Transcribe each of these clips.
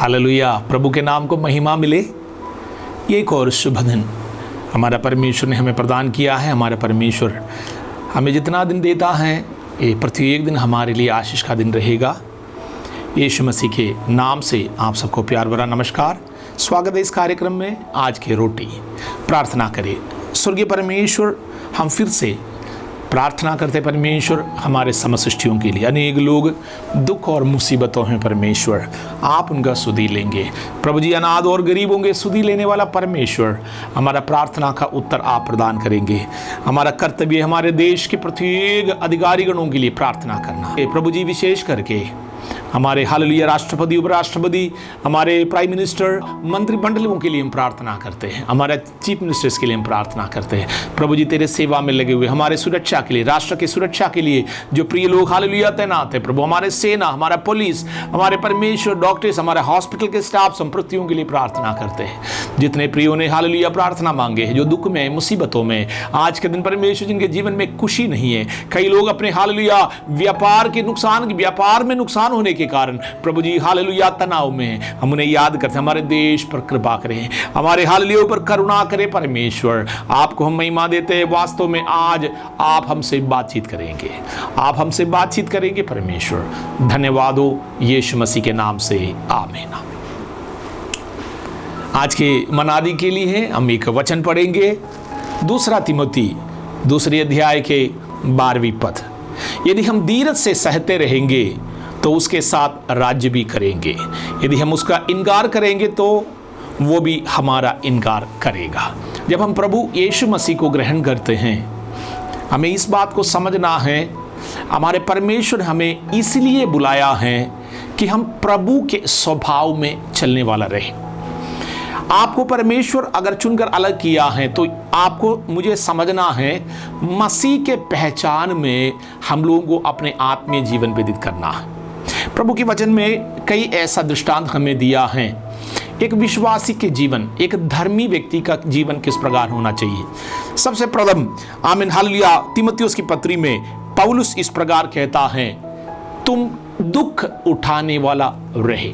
Hallelujah. प्रभु के नाम को महिमा मिले। ये एक और शुभ दिन हमारा परमेश्वर ने हमें प्रदान किया है। हमारा परमेश्वर हमें जितना दिन देता है, ये प्रत्येक दिन हमारे लिए आशीष का दिन रहेगा। यीशु मसीह के नाम से आप सबको प्यार भरा नमस्कार। स्वागत है इस कार्यक्रम में। आज की रोटी प्रार्थना करें। स्वर्गीय परमेश्वर, हम फिर से प्रार्थना करते परमेश्वर हमारे समसृष्टियों के लिए। अनेक लोग दुख और मुसीबतों में परमेश्वर आप उनका सुधि लेंगे। प्रभु जी, अनाथ और गरीबों के सुधि लेने वाला परमेश्वर, हमारा प्रार्थना का उत्तर आप प्रदान करेंगे। हमारा कर्तव्य हमारे देश के प्रत्येक अधिकारीगणों के लिए प्रार्थना करना। प्रभु जी, विशेष करके हमारे हालेलुया राष्ट्रपति, उपराष्ट्रपति, हमारे प्राइम मिनिस्टर, मंत्रिमंडलों के लिए हम प्रार्थना करते हैं। हमारे चीफ मिनिस्टर्स के लिए हम प्रार्थना करते हैं। प्रभु जी, तेरे सेवा में लगे हुए हमारे सुरक्षा के लिए, राष्ट्र की सुरक्षा के लिए जो प्रिय लोग हालेलुया तैनात है प्रभु, हमारे सेना, हमारा पुलिस, हमारे परमेश्वर डॉक्टर्स, हमारे हॉस्पिटल के स्टाफ, संप्रतियों के लिए प्रार्थना करते हैं। जितने प्रियों ने हालेलुया प्रार्थना मांगे हैं, जो दुख में, मुसीबतों में, आज के दिन परमेश्वर जिनके जीवन में खुशी नहीं है, कई लोग अपने हालेलुया व्यापार के नुकसान, व्यापार में नुकसान होने के कारण प्रभु जी हालेलुया तनाव में, हम उन्हें याद करते हैं। हमारे देश पर कृपा करें, हमारे हालेलुया पर करुणा करें परमेश्वर। आपको हम महिमा देते हैं। वास्तव में आज आप हमसे बातचीत करेंगे, आप हमसे बातचीत करेंगे परमेश्वर। धन्यवाद हो यीशु मसीह के नाम से, आमीन। आज के मनादी के लिए हम एक वचन पढ़ेंगे। दूसरा तिमोथी दूसरे अध्याय के 12वीं पद। यदि हम धीरज से सहते रहेंगे तो उसके साथ राज्य भी करेंगे। यदि हम उसका इनकार करेंगे तो वो भी हमारा इनकार करेगा। जब हम प्रभु यीशु मसीह को ग्रहण करते हैं, हमें इस बात को समझना है, हमारे परमेश्वर हमें इसलिए बुलाया है कि हम प्रभु के स्वभाव में चलने वाला रहे। आपको परमेश्वर अगर चुनकर अलग किया है तो आपको मुझे समझना है, मसीह के पहचान में हम लोगों को अपने आत्मीय जीवन व्यतीत करना है। प्रभु के वचन में कई ऐसा दृष्टांत हमें दिया है। एक विश्वासी के जीवन, एक धर्मी व्यक्ति का जीवन किस प्रकार होना चाहिए। सबसे प्रथम आमीन हालेलुया तीमुथियुस की पत्री में पौलुस इस प्रकार कहता है, तुम दुख उठाने वाला रहे।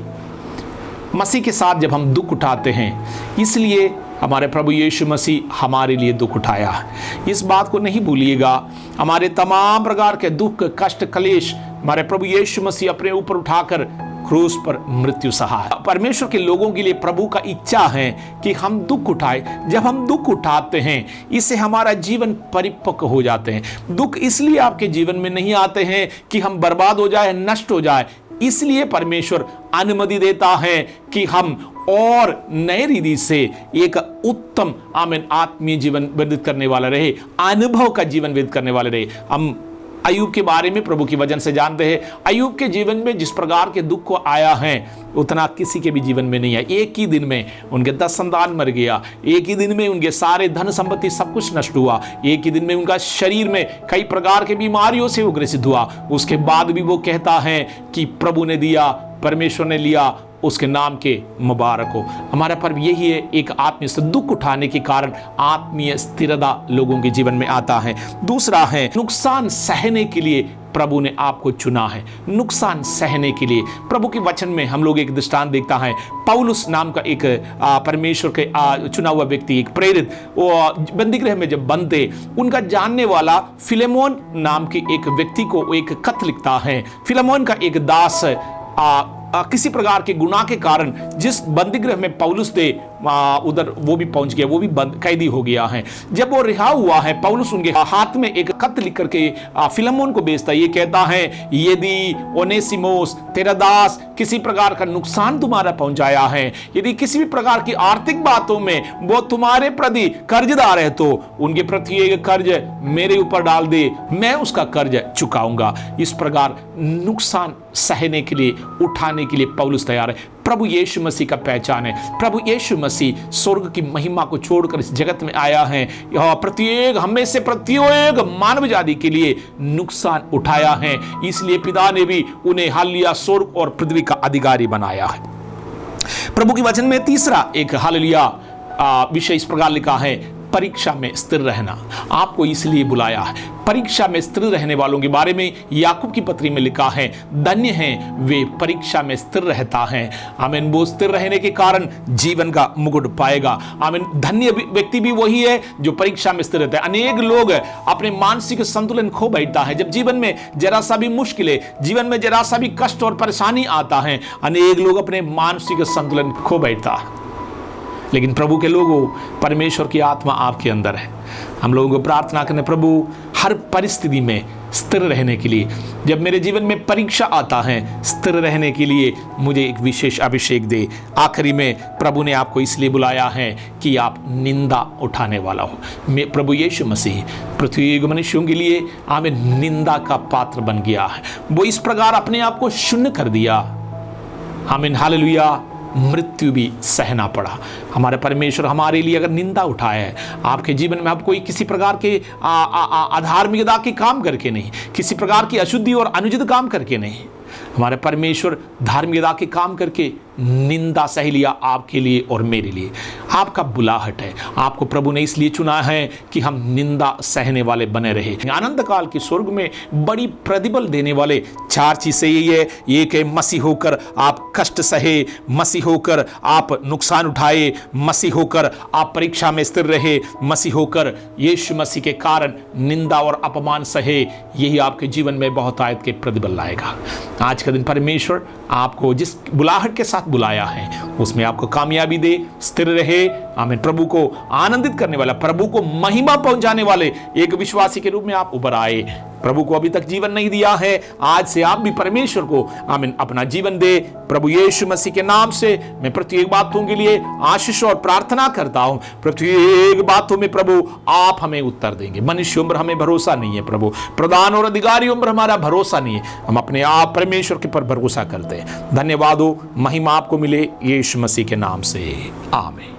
मसीह के साथ जब हम दुख उठाते हैं, इसलिए हमारे प्रभु यीशु मसीह हमारे लिए दुख उठाया। इस बात को नहीं भूलिएगा। हमारे तमाम प्रकार के दुख, कष्ट, क्लेश हमारे प्रभु यीशु मसीह अपने ऊपर उठाकर क्रूस पर मृत्यु सहा। परमेश्वर के लोगों के लिए प्रभु का इच्छा है कि हम दुख उठाए। जब हम दुख उठाते हैं, इससे हमारा जीवन परिपक्व हो जाते हैं। दुख इसलिए आपके जीवन में नहीं आते हैं कि हम बर्बाद हो जाए, नष्ट हो जाए। इसलिए परमेश्वर अनुमति देता है कि हम और नए रीति से एक उत्तम आमीन आत्मीय जीवन व्यतीत करने वाला रहे, अनुभव का जीवन व्यतीत करने वाले रहे। हम अय्यूब के बारे में प्रभु की वचन से जानते हैं। अय्यूब के जीवन में जिस प्रकार के दुख को आया है, उतना किसी के भी जीवन में नहीं आया। एक ही दिन में उनके 10 संतान मर गया। एक ही दिन में उनके सारे धन संपत्ति सब कुछ नष्ट हुआ। एक ही दिन में उनका शरीर में कई प्रकार की बीमारियों से वो ग्रसित हुआ। उसके बाद भी वो कहता है कि प्रभु ने दिया, परमेश्वर ने लिया, उसके नाम के मुबारक हो। हमारा पर्व यही है, एक आत्मीय से दुख उठाने के कारण आत्मीय स्थिरता लोगों के जीवन में आता है। दूसरा है, नुकसान सहने के लिए प्रभु ने आपको चुना है। नुकसान सहने के लिए प्रभु के वचन में हम लोग एक दृष्टांत देखता है। पौलुस नाम का एक परमेश्वर के चुना हुआ व्यक्ति, एक प्रेरित, वो बंदीगृह में जब बंद थे, उनका जानने वाला फिलेमोन नाम के एक व्यक्ति को एक खत लिखता है। फिलेमोन का एक दास किसी प्रकार के गुनाह के कारण जिस बंदीगृह में पौलुस थे उधर वो भी पहुंच गया, वो भी कैदी हो गया है। जब वो रिहा हुआ है, पौलुस उनके हाथ में एक खत लिख करके फिलेमोन को भेजता है। ये कहता है, यदि ओनेसिमोस तेरा दास किसी प्रकार का नुकसान तुम्हारा पहुंचाया है, यदि किसी भी प्रकार की आर्थिक बातों में वो तुम्हारे प्रति कर्जदार है, तो उनके प्रति एक कर्ज मेरे ऊपर डाल दे, मैं उसका कर्ज चुकाऊंगा। इस प्रकार नुकसान सहने के लिए, उठाने के लिए पौलुस तैयार है। प्रभु यीशु मसीह का पहचान है। प्रभु यीशु मसीह स्वर्ग की महिमा को छोड़कर इस जगत में आया है। प्रत्येक हमें से प्रत्येक मानव जाति के लिए नुकसान उठाया है। इसलिए पिता ने भी उन्हें हालेलुया स्वर्ग और पृथ्वी का अधिकारी बनाया है। प्रभु के वचन में तीसरा एक हालेलुया विषय इस प्रकार लिखा है, परीक्षा में स्थिर रहना। आपको इसलिए बुलाया है। परीक्षा में स्थिर रहने वालों के बारे में याकूब की पत्री में लिखा है, धन्य हैं वे परीक्षा में स्थिर रहता है। आमीन। वो स्थिर रहने के कारण जीवन का मुकुट पाएगा। आमीन। धन्य व्यक्ति भी वही है जो परीक्षा में स्थिर रहता है। अनेक लोग अपने मानसिक संतुलन खो बैठता है जब जीवन में जरा सा भी मुश्किलें, जीवन में जरा सा भी कष्ट और परेशानी आता है, अनेक लोग अपने मानसिक संतुलन खो बैठता है। लेकिन प्रभु के लोगों, परमेश्वर की आत्मा आपके अंदर है। हम लोगों को प्रार्थना करने, प्रभु हर परिस्थिति में स्थिर रहने के लिए, जब मेरे जीवन में परीक्षा आता है, स्थिर रहने के लिए मुझे एक विशेष अभिषेक दे। आखिरी में प्रभु ने आपको इसलिए बुलाया है कि आप निंदा उठाने वाला हो। प्रभु यीशु मसीह पृथ्वी के मनुष्यों के लिए आमीन निंदा का पात्र बन गया है। वो इस प्रकार अपने आप को शून्य कर दिया। आमीन। हालेलुया। मृत्यु भी सहना पड़ा। हमारे परमेश्वर हमारे लिए अगर निंदा उठाए है, आपके जीवन में आप कोई किसी प्रकार के अधार्मिकता के काम करके नहीं, किसी प्रकार की अशुद्धि और अनुचित काम करके नहीं, हमारे परमेश्वर धार्मिकता के काम करके निंदा सह लिया आपके लिए और मेरे लिए। आपका बुलाहट है। आपको प्रभु ने इसलिए चुना है कि हम निंदा सहने वाले बने रहे। आनंद काल के स्वर्ग में बड़ी प्रतिबल देने वाले 4 चीजें यही है। एक है मसीह होकर आप कष्ट सहे, मसीह होकर आप नुकसान उठाए, मसीह होकर आप परीक्षा में स्थिर रहे, मसीह होकर यीशु मसीह के कारण निंदा और अपमान सहे। यही आपके जीवन में बहुत आयत के प्रतिबल लाएगा। आज का दिन परमेश्वर आपको जिस बुलाहट के साथ बुलाया है उसमें आपको कामयाबी दे, स्थिर रहे। आमीन। प्रभु को आनंदित करने वाला, प्रभु को महिमा पहुंचाने वाले एक विश्वासी के रूप में आप उभर आए। प्रभु को अभी तक जीवन नहीं दिया है, आज से आप भी परमेश्वर को आमीन अपना जीवन दे। प्रभु यीशु मसीह के नाम से मैं प्रत्येक बातों के लिए आशीष और प्रार्थना करता हूं। प्रत्येक बातों में प्रभु आप हमें उत्तर देंगे। मनुष्यों पर हमें भरोसा नहीं है प्रभु, प्रधान और अधिकारियों पर हमारा भरोसा नहीं है, हम अपने आप परमेश्वर के पर भरोसा करते हैं। धन्यवाद हो, महिमा आपको मिले यीशु मसीह के नाम से। आमीन।